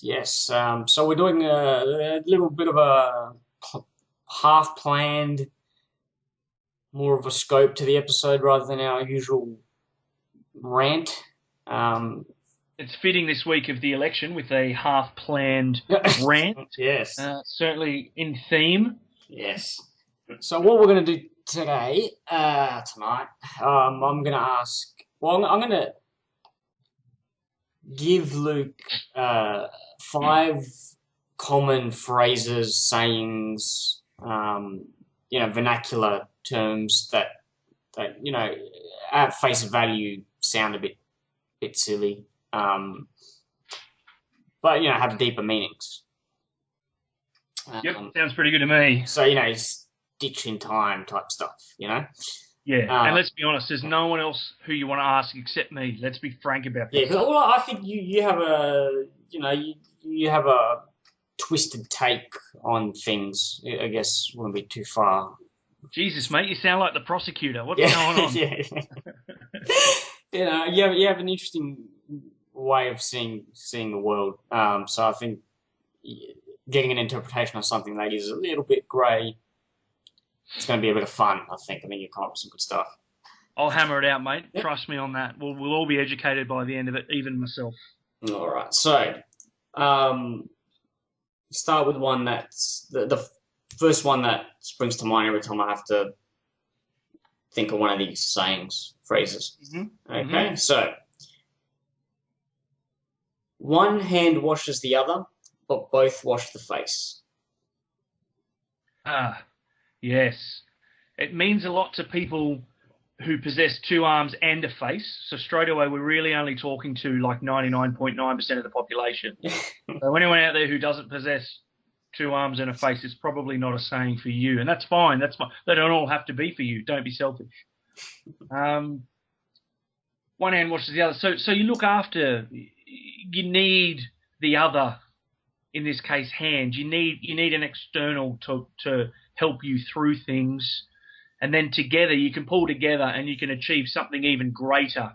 Yes. So we're doing a little bit of a half planned, more of a scope to the episode rather than our usual rant. Um, It's fitting this week of the election with a half-planned rant, yes. certainly in theme. Yes. So what we're going to do tonight, I'm going to ask. Well, I'm going to give Luke five common phrases, sayings, vernacular terms that at face value sound a bit silly, but have deeper meanings. Yep, sounds pretty good to me. So stitch in time type stuff. Yeah, and Uh, let's be honest, there's no one else who you want to ask except me. Let's be frank about yeah, this. because I think you have you have a twisted take on things. I guess wouldn't be too far. Jesus, mate, you sound like the prosecutor. What's Yeah, going on? yeah. You have an interesting way of seeing the world. So I think getting an interpretation of something that is a little bit grey, it's going to be a bit of fun. I think you come up with some good stuff. I'll hammer it out, mate. Yep. Trust me on that. We'll all be educated by the end of it, even myself. All right. So, start with one that's the first one that springs to mind every time I have to think of one of these sayings, phrases. Mm-hmm. Okay. Mm-hmm. So, one hand washes the other, but both wash the face. Ah, yes. It means a lot to people who possess two arms and a face. So straight away, we're really only talking to like 99.9% of the population. So anyone out there who doesn't possess two arms and a face is probably not a saying for you, and that's fine. That's fine. They don't all have to be for you. Don't be selfish. One hand washes the other. So you look after. You need the other. In this case, hand. You need an external to help you through things. And then together you can pull together and you can achieve something even greater.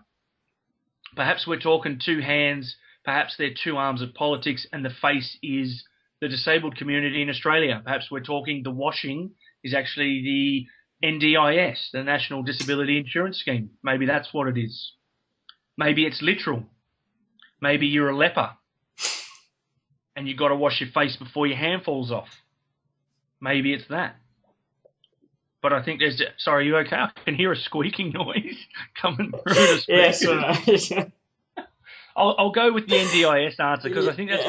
Perhaps we're talking two hands, perhaps they're two arms of politics, and the face is the disabled community in Australia. Perhaps we're talking the washing is actually the NDIS, the National Disability Insurance Scheme. Maybe that's what it is. Maybe it's literal. Maybe you're a leper and you've got to wash your face before your hand falls off. Maybe it's that. But I think there's... Sorry, are you okay? I can hear a squeaking noise coming through the speakers. Yes. I'll go with the NDIS answer because I think that's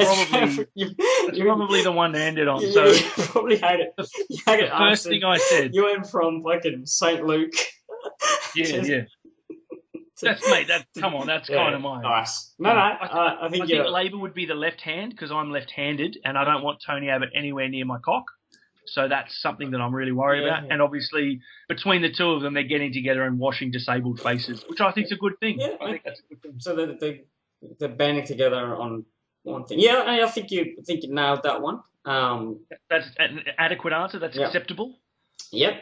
probably the one to end it on. So you probably had it. The first thing I said. You went from fucking St. Luke. Yeah. That's mate. Come on. That's kind of mine. Nice. No. I think Labor would be the left hand because I'm left-handed and I don't want Tony Abbott anywhere near my cock. So that's something that I'm really worried about. And obviously, between the two of them, they're getting together and washing disabled faces, which I think is a good thing. Yeah, I think that's a good thing. So they're banding together on one thing. Yeah, I think you nailed that one. That's an adequate answer. That's acceptable. Yep.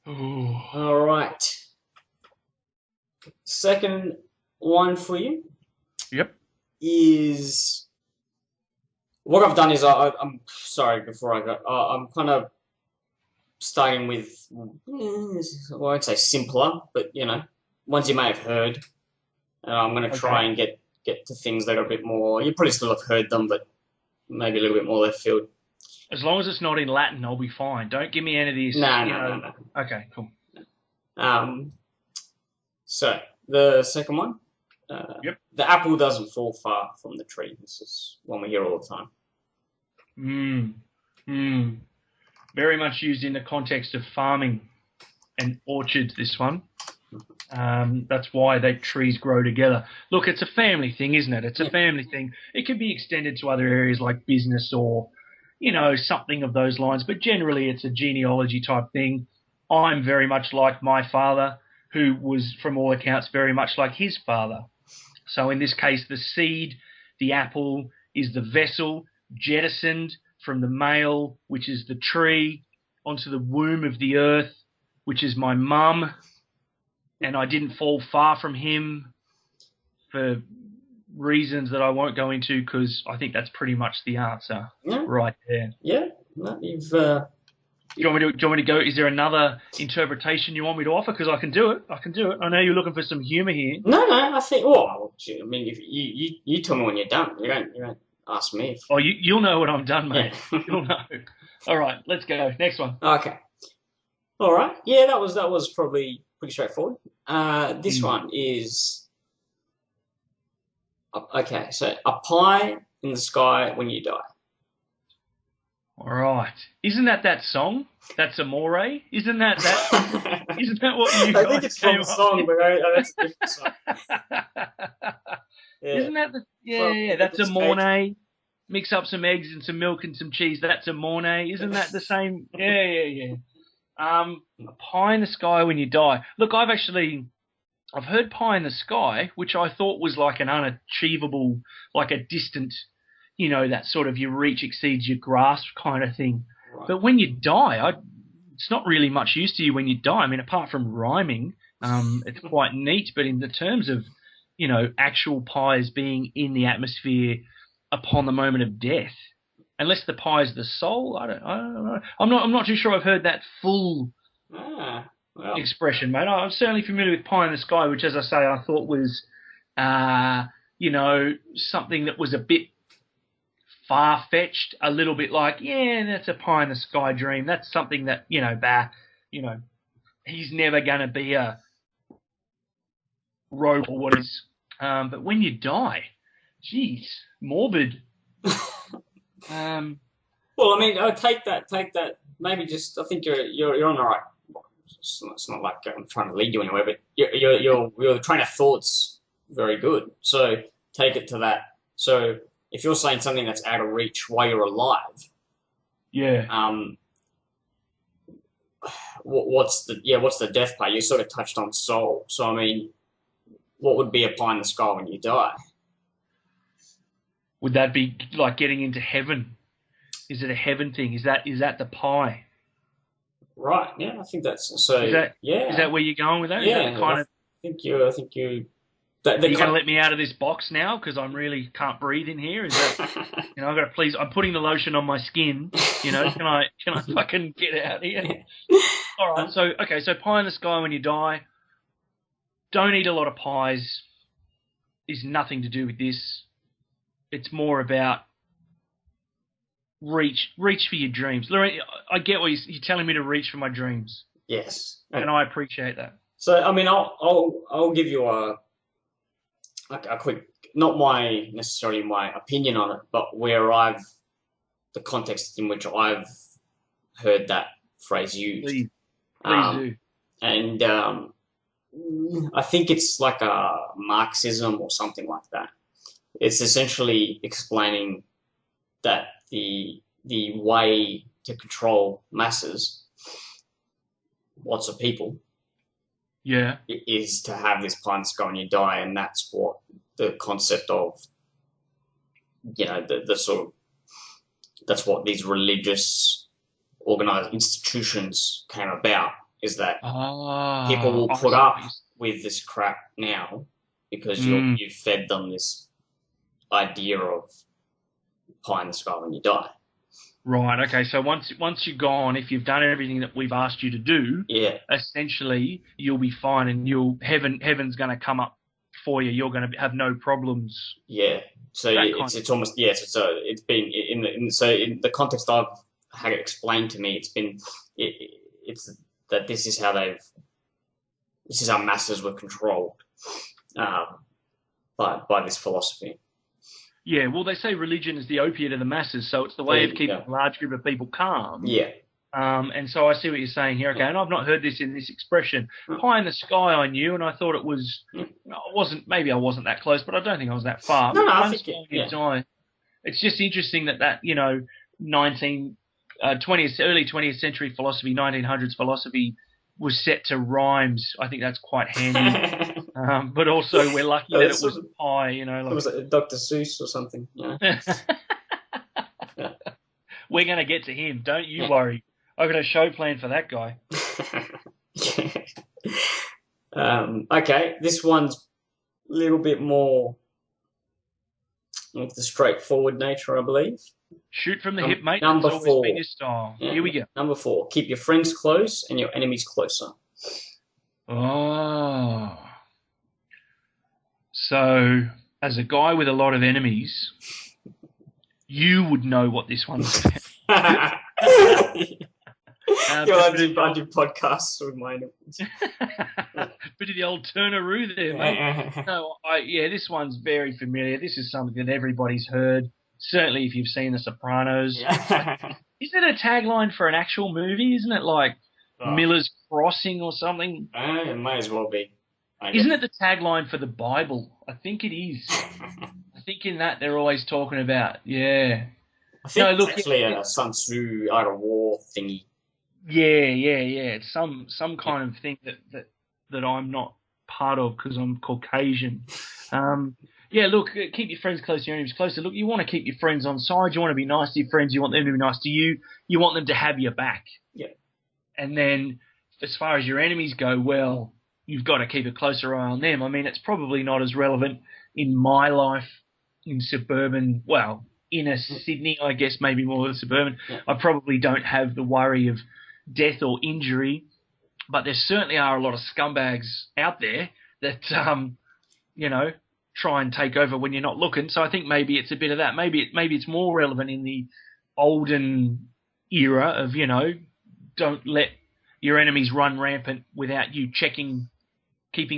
Ooh. All right. Second one for you. Yep. Is what I've done is I'm sorry before I go. I'm kind of starting with well, I won't say simpler, but ones you may have heard. I'm going to try and get to things that are a bit more. You probably still have heard them, but maybe a little bit more left field. As long as it's not in Latin, I'll be fine. Don't give me any of these. No. Okay, cool. So the second one. Yep. The apple doesn't fall far from the tree. This is one we hear all the time. Very much used in the context of farming and orchards, this one. That's why trees grow together. Look, it's a family thing, isn't it? It's a family thing. It could be extended to other areas like business or, something of those lines. But generally, it's a genealogy type thing. I'm very much like my father, who was, from all accounts, very much like his father. So in this case, the seed, the apple, is the vessel jettisoned from the male, which is the tree, onto the womb of the earth, which is my mum. And I didn't fall far from him for reasons that I won't go into because I think that's pretty much the answer right there. Yeah. No, you've. Do you want me to go? Is there another interpretation you want me to offer? Because I can do it. I know you're looking for some humour here. No. I think. Well, I mean, if you tell me when you're done. You don't ask me. Oh, you'll know when I'm done, mate. Yeah. You'll know. All right, let's go. Next one. Okay. All right. Yeah, that was probably pretty straightforward. This one is okay. So a pie in the sky when you die. All right. Isn't that song? That's Amore? Isn't that Isn't that what you guys I think it's from the song, but that's a different song. Yeah. Isn't that yeah, that's Amore. Mix up some eggs and some milk and some cheese. That's Amore. Isn't that the same? Yeah. A pie in the sky when you die. Look, I've heard pie in the sky, which I thought was like an unachievable, like a distant, that sort of your reach exceeds your grasp kind of thing. Right. But when you die, it's not really much use to you when you die. I mean, apart from rhyming, it's quite neat. But in the terms of, actual pies being in the atmosphere upon the moment of death, unless the pie is the soul, I don't know. I'm not too sure I've heard that full expression, mate. I'm certainly familiar with pie in the sky, which, as I say, I thought was, something that was a bit far-fetched, a little bit like, that's a pie in the sky dream. That's something that, he's never going to be a robot or what is. But when you die, geez, morbid. Well, I mean, take that. Maybe just, I think you're on the right. It's not like I'm trying to lead you anywhere, but your train of thought's very good. So take it to that. So if you're saying something that's out of reach while you're alive, what's the death part? You sort of touched on soul. So I mean, what would be a pie in the sky when you die? Would that be like getting into heaven? Is it a heaven thing? Is that the pie? Right. Yeah, I think that's so. Is that where you're going with that? Yeah. Is that I think you. Are you going to let me out of this box now because I'm really can't breathe in here? Is that I've got to please? I'm putting the lotion on my skin. Can I fucking get out here? All right. So pie in the sky when you die. Don't eat a lot of pies. Is nothing to do with this. It's more about reach for your dreams. Lorraine, I get what you're telling me to reach for my dreams. Yes, and I appreciate that. So I mean, I'll give you a quick, not necessarily my opinion on it, but the context in which I've heard that phrase used. Please do. And I think it's like a Marxism or something like that. It's essentially explaining that the way to control masses, lots of people, is to have this pie in the sky when you die, and that's what the concept of, the sort of, that's what these religious organized institutions came about, is that people will put up with this crap now because you've fed them this idea of pie in the sky when you die. Right. Okay. So once you're gone, if you've done everything that we've asked you to do, essentially you'll be fine, and heaven's going to come up for you. You're going to have no problems. Yeah. So it's almost So it's been in the context I've had it explained to me. It's that this is how masses were controlled by this philosophy. Yeah, well, they say religion is the opiate of the masses, so it's the way of keeping a large group of people calm. Yeah. And so I see what you're saying here. Okay, and I've not heard this in this expression. Pie in the sky I knew, and I thought it was, maybe I wasn't that close, but I don't think I was that far. No, I think it's just interesting that early 20th century philosophy, 1900s philosophy was set to rhymes. I think that's quite handy. But also we're lucky that it was pie, It was like Dr. Seuss or something. We're going to get to him. Don't you worry. I've got a show planned for that guy. Okay, this one's a little bit more with the straightforward nature, I believe. Shoot from the hip, mate. Number That's always 4. been your style. Yeah, Here we go. Number 4. Keep your friends close and your enemies closer. Oh. So, as a guy with a lot of enemies, you would know what this one's about. I do podcasts with my enemies. Bit of the old Turneroo there, mate. No, this one's very familiar. This is something that everybody's heard. Certainly if you've seen The Sopranos. Yeah. Isn't it a tagline for an actual movie? Isn't it like Miller's Crossing or something? It may as well be. Isn't it the tagline for the Bible? I think it is. I think in that they're always talking about, I think it's actually a Sun Tzu Art of War thingy. Yeah. It's some kind of thing that I'm not part of because I'm Caucasian. Look, keep your friends close, your enemies closer. Look, you want to keep your friends on side. You want to be nice to your friends. You want them to be nice to you. You want them to have your back. Yeah. And then as far as your enemies go, well, you've got to keep a closer eye on them. I mean, it's probably not as relevant in my life in suburban, inner Sydney, I guess, maybe more than suburban. Yeah. I probably don't have the worry of death or injury, but there certainly are a lot of scumbags out there that, try and take over when you're not looking. So I think maybe it's a bit of that. Maybe it's more relevant in the olden era of, don't let your enemies run rampant without you keeping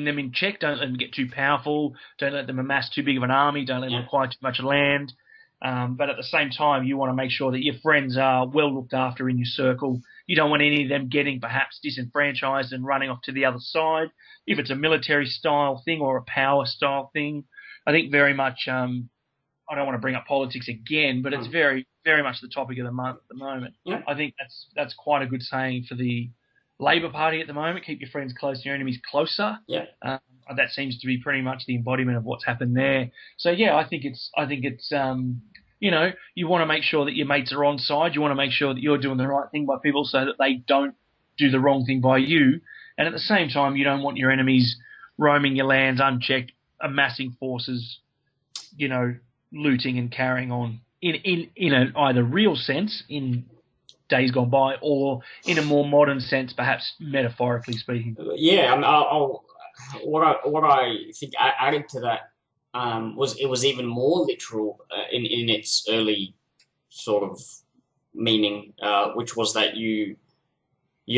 them in check. Don't let them get too powerful. Don't let them amass too big of an army. Don't let them acquire too much land. But at the same time, you want to make sure that your friends are well looked after in your circle. You don't want any of them getting perhaps disenfranchised and running off to the other side. If it's a military style thing or a power style thing, I think very much, I don't want to bring up politics again, but it's very, very much the topic of the month at the moment. Yeah. I think that's quite a good saying for the Labor Party at the moment. Keep your friends close, your enemies closer. Yeah. That seems to be pretty much the embodiment of what's happened there. So I think it's you want to make sure that your mates are on side. You want to make sure that you're doing the right thing by people so that they don't do the wrong thing by you. And at the same time, you don't want your enemies roaming your lands unchecked, amassing forces, looting and carrying on in an either real sense in days gone by or in a more modern sense, perhaps metaphorically speaking. Yeah, what I think added to that was even more literal in its early sort of meaning, which was that you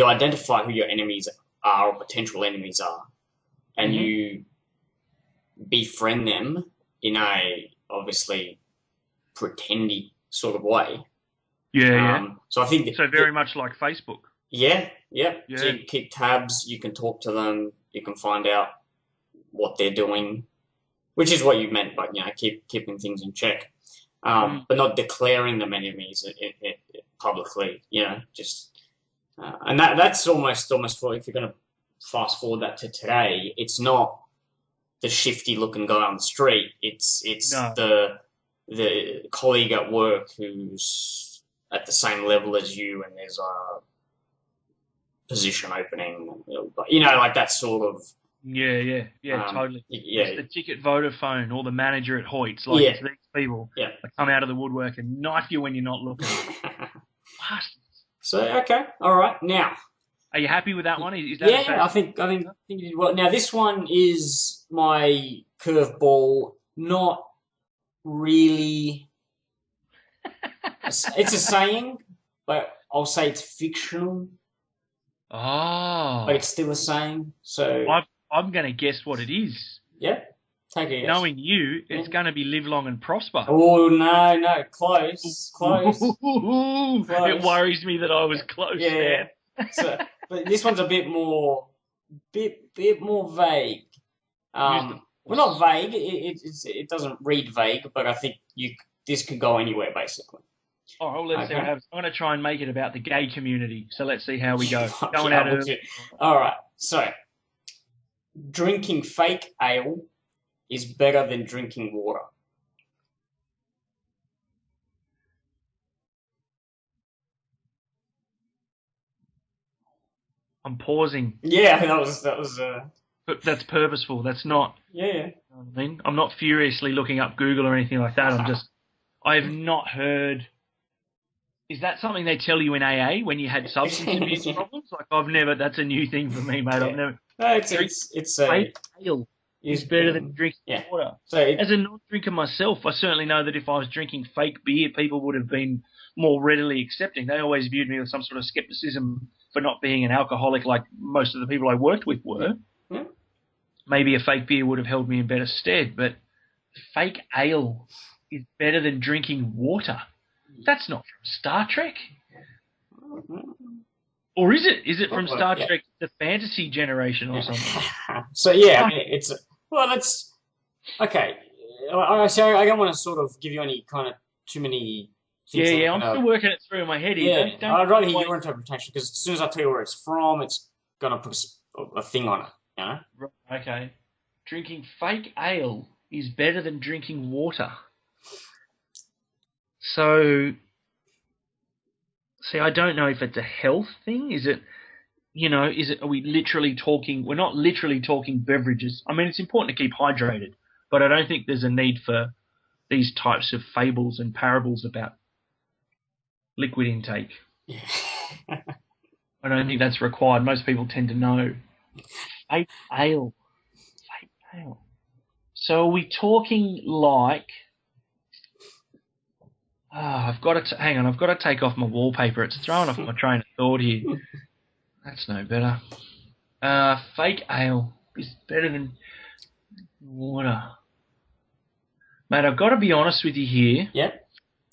identify who your enemies are or potential enemies are, and you befriend them in a obviously pretendy sort of way. Yeah. So I think very much like Facebook. Yeah. So you can keep tabs, you can talk to them, you can find out what they're doing, which is what you meant by keeping things in check, but not declaring them enemies publicly. And that's almost for, if you're going to fast forward that to today, it's not the shifty looking guy on the street. It's the colleague at work who's at the same level as you, and there's a position opening, like that sort of. Yeah, totally. Yeah. It's the ticket Vodafone or the manager at Hoyt's. It's these people that come out of the woodwork and knife you when you're not looking. So, okay, all right. Now, are you happy with that one? Is that I think you did well. Now, this one is my curveball. Not really. It's a saying, but I'll say it's fictional. Oh. But it's still a saying. So I'm going to guess what it is. Yeah, take a guess. Knowing you, it's going to be live long and prosper. Oh, no, close. It worries me that I was close. Yeah. So, but this one's a bit more vague. Well, not vague. It doesn't read vague, but I think this could go anywhere basically. All right, well, let's see what happens. I'm going to try and make it about the gay community. So let's see how we go. Going out of All right. So, drinking fake ale is better than drinking water. I'm pausing. Yeah, that was. that's purposeful. That's not. Yeah. You know what I mean, I'm not furiously looking up Google or anything like that. I have not heard. Is that something they tell you in AA when you had substance abuse problems? Like I've never. That's a new thing for me, mate. Yeah. I've never. No, it's a Fake ale is better than drinking water. So As a non-drinker myself, I certainly know that if I was drinking fake beer, people would have been more readily accepting. They always viewed me with some sort of skepticism for not being an alcoholic like most of the people I worked with were. Yeah. Maybe a fake beer would have held me in better stead, but fake ale is better than drinking water. That's not from Star Trek. Or is it? Is it from Star Trek, the fantasy generation or something? So, yeah, I mean, that's... Okay. I don't want to sort of give you any kind of too many things. Yeah, I'm still working it through in my head here. Yeah, I'd rather hear your interpretation, because as soon as I tell you where it's from, it's going to put a thing on it, you know? Right, okay. Drinking fake ale is better than drinking water. So, see, I don't know if it's a health thing. Is it, are we literally talking, we're not literally talking beverages. I mean, it's important to keep hydrated, but I don't think there's a need for these types of fables and parables about liquid intake. Yeah. I don't think that's required. Most people tend to know. Fake ale. Fake ale. So are we talking like... I've got to hang on. I've got to take off my wallpaper. It's throwing off my train of thought here. That's no better. Fake ale is better than water, mate. I've got to be honest with you here. Yep.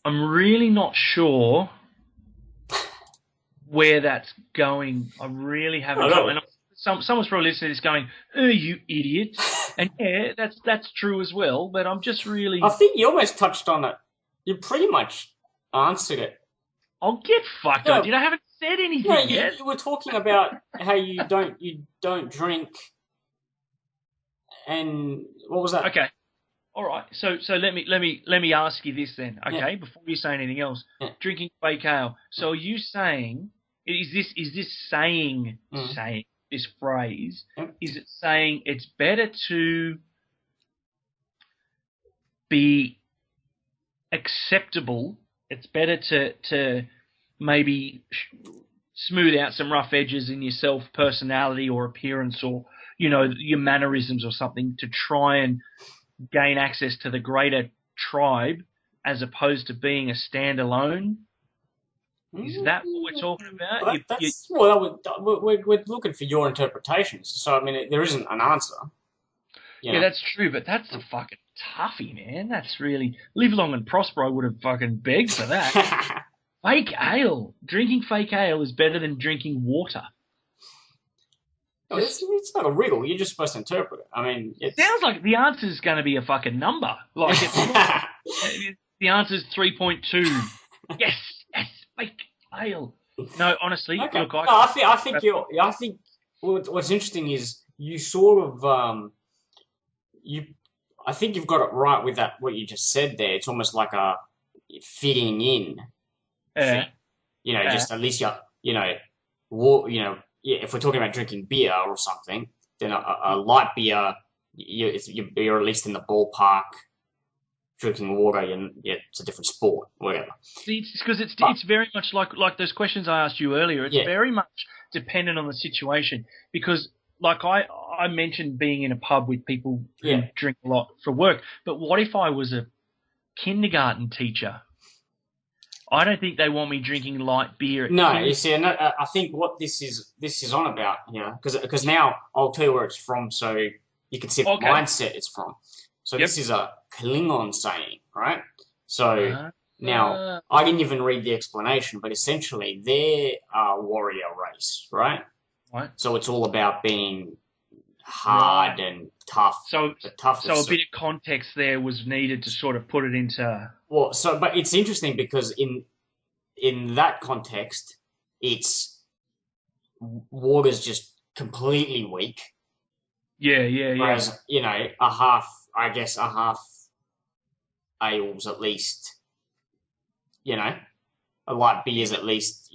I'm really not sure where that's going. I really haven't. And someone's probably listening to this going, "Oh, you idiot!" And yeah, that's true as well. But I'm just really. I think you almost touched on it. You pretty much answered it. I'll get fucked up. I haven't said anything yet. You were talking about how you don't drink, and what was that? Okay, all right. So let me ask you this then. Okay, before you say anything else, drinking fake ale. So are you saying is this saying this phrase? Is it saying it's better to be acceptable? It's better to maybe smooth out some rough edges in yourself, personality or appearance, or your mannerisms or something, to try and gain access to the greater tribe, as opposed to being a standalone. Is that what we're talking about? We're looking for your interpretations. So I mean, there isn't an answer. Yeah, that's true, but that's a fucking toughie, man. That's really... Live long and prosper, I would have fucking begged for that. Fake ale. Drinking fake ale is better than drinking water. No, it's not a riddle. You're just supposed to interpret it. I mean... It sounds like the answer's going to be a fucking number. Like, the answer's 3.2. Yes, fake ale. No, honestly, okay. Look, I think what's interesting is you sort of... I think you've got it right with that. What you just said there, it's almost like a fitting in thing. Just at least if we're talking about drinking beer or something, then a light beer, you're at least in the ballpark. Drinking water, it's a different sport, whatever. It's because it's very much like those questions I asked you earlier. It's very much dependent on the situation, because. Like I mentioned being in a pub with people who drink a lot for work, but what if I was a kindergarten teacher? I don't think they want me drinking light beer. You see, I think what this is on about, because now I'll tell you where it's from, so you can see the mindset it's from. So this is a Klingon saying, right? So now I didn't even read the explanation, but essentially they're a warrior race, right? Right. So it's all about being hard and tough. So a bit of context there was needed to sort of put it into... But it's interesting because in that context, it's water's just completely weak. Yeah. Whereas, a half ale's at least, a light beer's at least,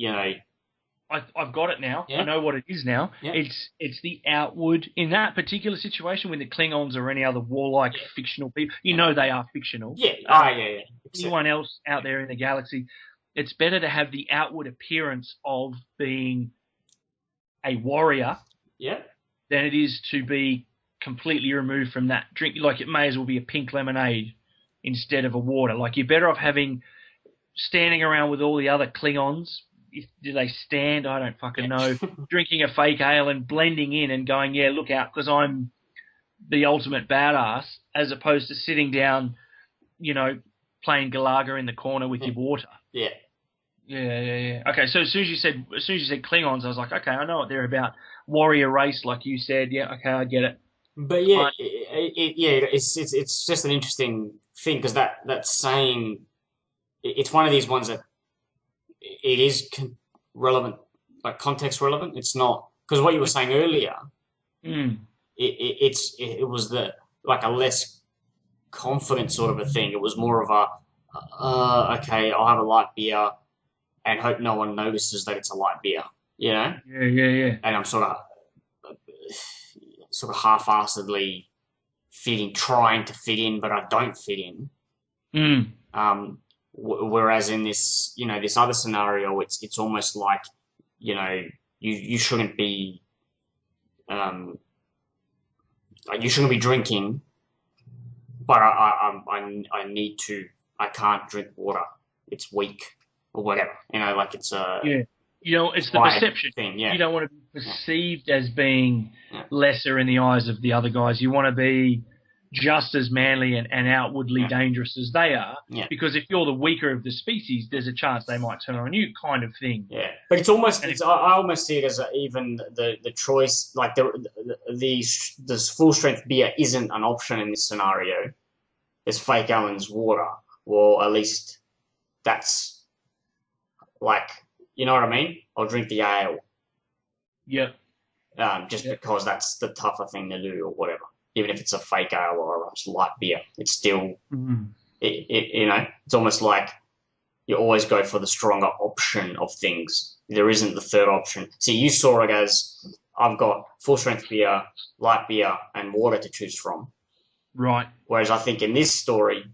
I've got it now. Yeah. I know what it is now. Yeah. It's the outward in that particular situation when the Klingons or any other warlike fictional people. You know they are fictional. Yeah. Yeah. Anyone else out there in the galaxy, it's better to have the outward appearance of being a warrior. Yeah. Than it is to be completely removed from that drink. Like it may as well be a pink lemonade instead of a water. Like you're better off standing around with all the other Klingons. Do they stand? I don't fucking know. Drinking a fake ale and blending in and going, yeah, look out because I'm the ultimate badass, as opposed to sitting down, playing Galaga in the corner with your water. Yeah. Yeah. Okay, so as soon as you said Klingons, I was like, okay, I know what they're about. Warrior race, like you said. Yeah, okay, I get it. But yeah, it's just an interesting thing because that saying, it's one of these ones that it is relevant, like context relevant. It's not because what you were saying earlier. It was like a less confident sort of a thing. It was more of a okay, I'll have a light beer and hope no one notices that it's a light beer. Yeah. And I'm sort of half-assedly trying to fit in, but I don't fit in. Whereas in this, this other scenario, it's almost like, you shouldn't be, you shouldn't be drinking, but I need to. I can't drink water. It's weak or whatever. Like it's a it's the perception thing. Yeah. You don't want to be perceived as being lesser in the eyes of the other guys. You want to be just as manly and outwardly dangerous as they are. Yeah. Because if you're the weaker of the species, there's a chance they might turn on you, kind of thing. Yeah, but it's almost. I almost see it as even the choice, like the full strength beer isn't an option in this scenario. There's fake Allen's water, or at least that's like, you know what I mean? I'll drink the ale. Yeah. Because that's the tougher thing to do, or whatever. Even if it's a fake ale or a light beer, it's still, it's almost like you always go for the stronger option of things. There isn't the third option. See, you saw it as, I've got full strength beer, light beer, and water to choose from. Right. Whereas I think in this story,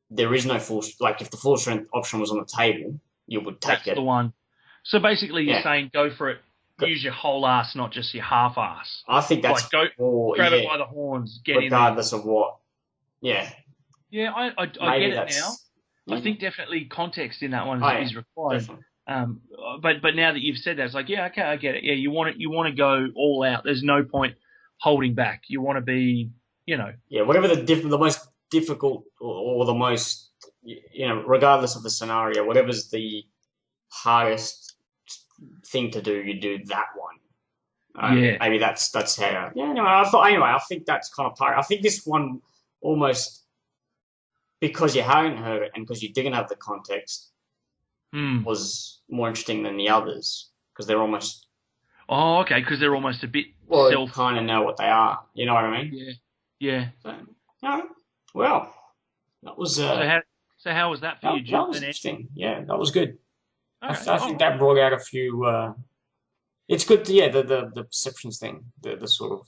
there is no if the full strength option was on the table, you would take it. That's the one. So basically you're saying go for it. Use your whole ass, not just your half ass. I think that's grab it by the horns, get regardless of what. Yeah. Yeah, I get it now. I think definitely context in that one is required. But now that you've said that, it's like, yeah, okay, I get it. Yeah, you want to go all out. There's no point holding back. You want to be, Yeah, whatever the most difficult or the most, regardless of the scenario, whatever's the hardest thing to do, you do that one. Maybe that's how. Yeah. Anyway, I think that's kind of part. I think this one almost, because you hadn't heard it and because you didn't have the context, was more interesting than the others because they're almost. Oh, okay, because they're almost a bit you kind of know what they are. You know what I mean? Yeah. Well, that was. So how was that for you, Jim? That was interesting. Yeah, that was good. Okay. I think that brought out a few. It's good. The perceptions thing. The sort of.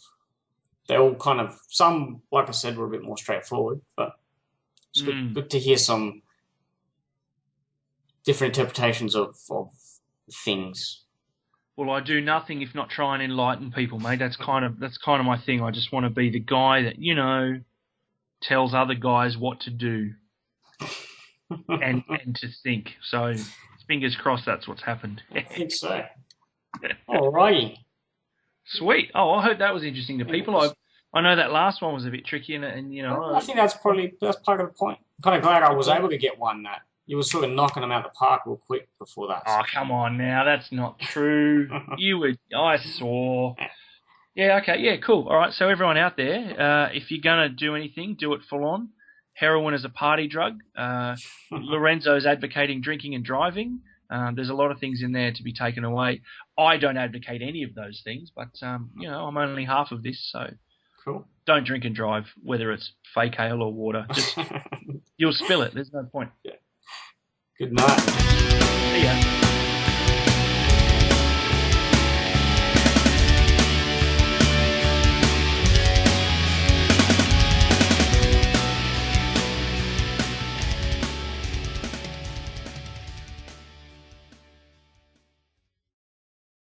They're all kind of, some, like I said, were a bit more straightforward, but it's good to hear some different interpretations of things. Well, I do nothing if not try and enlighten people, mate. That's kind of my thing. I just want to be the guy that tells other guys what to do and to think. So fingers crossed that's what's happened. I think so. Alrighty. Sweet. Oh, I hope that was interesting to people. I know that last one was a bit tricky, and I think that's part of the point. I'm kind of glad I was able to get one that you were sort of knocking them out the park real quick before that. Oh, come on now, that's not true. I saw. Yeah, okay, yeah, cool. All right, so everyone out there, if you're gonna do anything, do it full on. Heroin is a party drug. Lorenzo's advocating drinking and driving. There's a lot of things in there to be taken away. I don't advocate any of those things, but I'm only half of this, so cool. Don't drink and drive, whether it's fake ale or water. Just you'll spill it. There's no point. Yeah. Good night. See ya.